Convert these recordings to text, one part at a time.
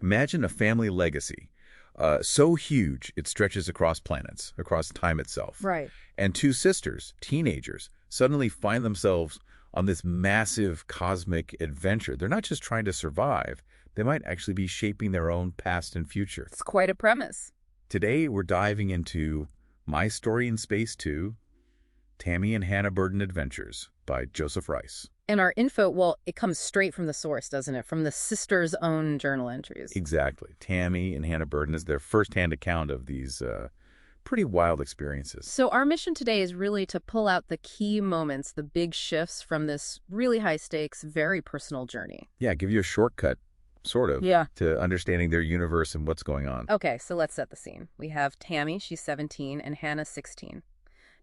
Imagine a family legacy, so huge it stretches across planets, across time itself. Right. And two sisters, teenagers, suddenly find themselves on this massive cosmic adventure. They're not just trying to survive. They might actually be shaping their own past and future. It's quite a premise. Today, we're diving into My Story in Space 2, Tammy and Hannah Burden Adventures by Joseph Rice. And our info, well, it comes straight from the source, doesn't it? From the sisters' own journal entries. Exactly. Tammy and Hannah Burden is their firsthand account of these pretty wild experiences. So our mission today is really to pull out the key moments, the big shifts from this really high-stakes, very personal journey. Yeah, give you a shortcut, sort of, Yeah. to understanding their universe and what's going on. Okay, so let's set the scene. We have Tammy, she's 17, and Hannah, 16.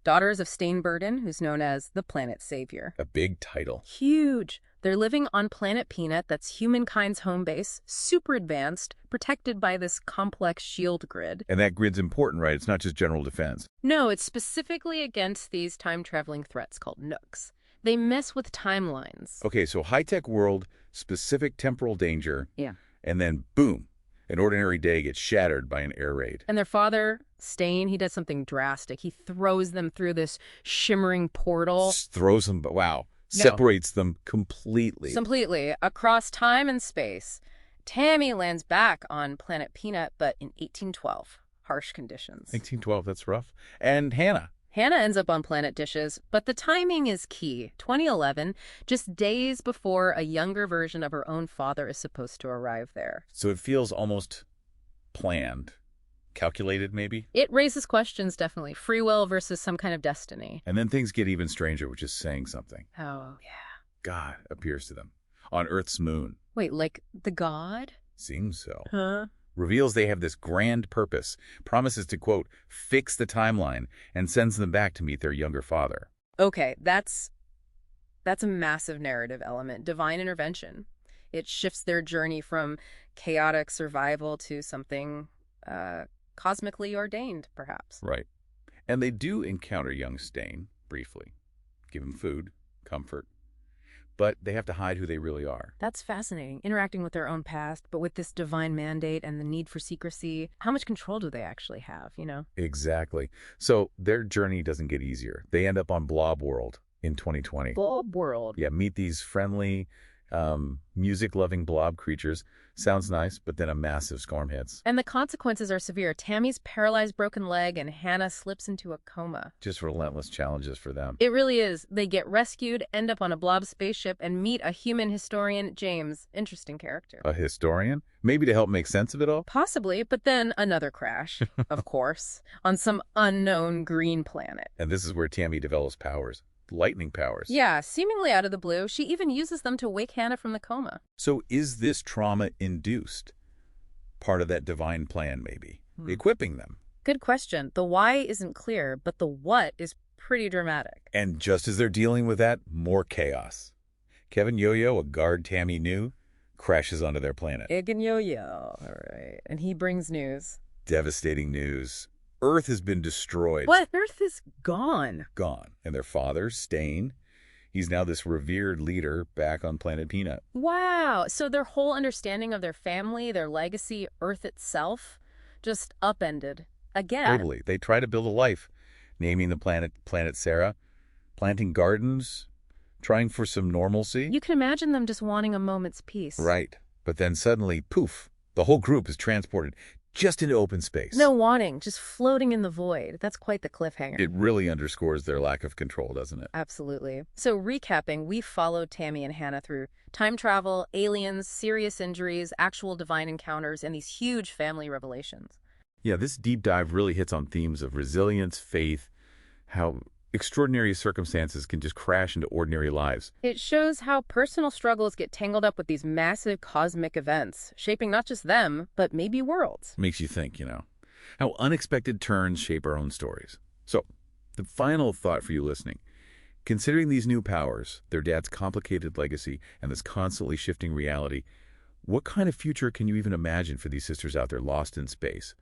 Daughters of Stain Burden, who's known as the Planet Savior. A big title. Huge. They're living on Planet Peanut, that's humankind's home base, super advanced, protected by this complex shield grid. And that grid's important, right? It's not just general defense. No, it's specifically against these time-traveling threats called nooks. They mess with timelines. Okay, so high-tech world, specific temporal danger. Yeah. And then, boom, an ordinary day gets shattered by an air raid. And their father, Stain, he does something drastic. He throws them through this shimmering portal. Throws them, but wow. No. Separates them completely. Completely. Across time and space. Tammy lands back on Planet Peanut, but in 1812. Harsh conditions. 1812, that's rough. And Hannah. Hannah ends up on Planet Dishes, but the timing is key. 2011, just days before a younger version of her own father is supposed to arrive there. So it feels almost planned. Calculated, maybe? It raises questions, definitely. Free will versus some kind of destiny. And then things get even stranger, which is saying something. Oh, yeah. God appears to them on Earth's moon. Wait, like the god? Seems so. Huh? Reveals they have this grand purpose, promises to, quote, fix the timeline, and sends them back to meet their younger father. Okay, that's a massive narrative element. Divine intervention. It shifts their journey from chaotic survival to something cosmically ordained, perhaps. Right. And they do encounter young Stain, briefly. Give him food, comfort. But they have to hide who they really are. That's fascinating. Interacting with their own past, but with this divine mandate and the need for secrecy. How much control do they actually have, you know? Exactly. So their journey doesn't get easier. They end up on Blob World in 2020. Blob World. Yeah, meet these friendly, music-loving blob creatures. Sounds nice, but then a massive storm hits. And the consequences are severe. Tammy's paralyzed broken leg and Hannah slips into a coma. Just relentless challenges for them. It really is. They get rescued, end up on a blob spaceship, and meet a human historian, James. Interesting character. A historian? Maybe to help make sense of it all? Possibly, but then another crash, of course, on some unknown green planet. And this is where Tammy develops powers. Lightning powers. Yeah, seemingly out of the blue. She even uses them to wake Hannah from the coma. So is this trauma-induced? Part of that divine plan, maybe? Equipping them. Good question. The why isn't clear, but the what is pretty dramatic. And just as they're dealing with that, more chaos. Kevin Yo-Yo, a guard Tammy knew, crashes onto their planet. Egan Yo-Yo. All right. And he brings news. Devastating news. Earth has been destroyed. What? Earth is gone. Gone. And their father, Stain, he's now this revered leader back on Planet Peanut. Wow. So their whole understanding of their family, their legacy, Earth itself, just upended. Again. Totally. They try to build a life, naming the Planet Sarah, planting gardens, trying for some normalcy. You can imagine them just wanting a moment's peace. Right. But then suddenly, poof, the whole group is transported just into open space. No wanting, just floating in the void. That's quite the cliffhanger. It really underscores their lack of control, doesn't it? Absolutely. So recapping, we followed Tammy and Hannah through time travel, aliens, serious injuries, actual divine encounters, and these huge family revelations. Yeah, this deep dive really hits on themes of resilience, faith, how extraordinary circumstances can just crash into ordinary lives. It shows how personal struggles get tangled up with these massive cosmic events, shaping not just them, but maybe worlds. Makes you think, how unexpected turns shape our own stories. So, the final thought for you listening. Considering these new powers, their dad's complicated legacy, and this constantly shifting reality, what kind of future can you even imagine for these sisters out there lost in space?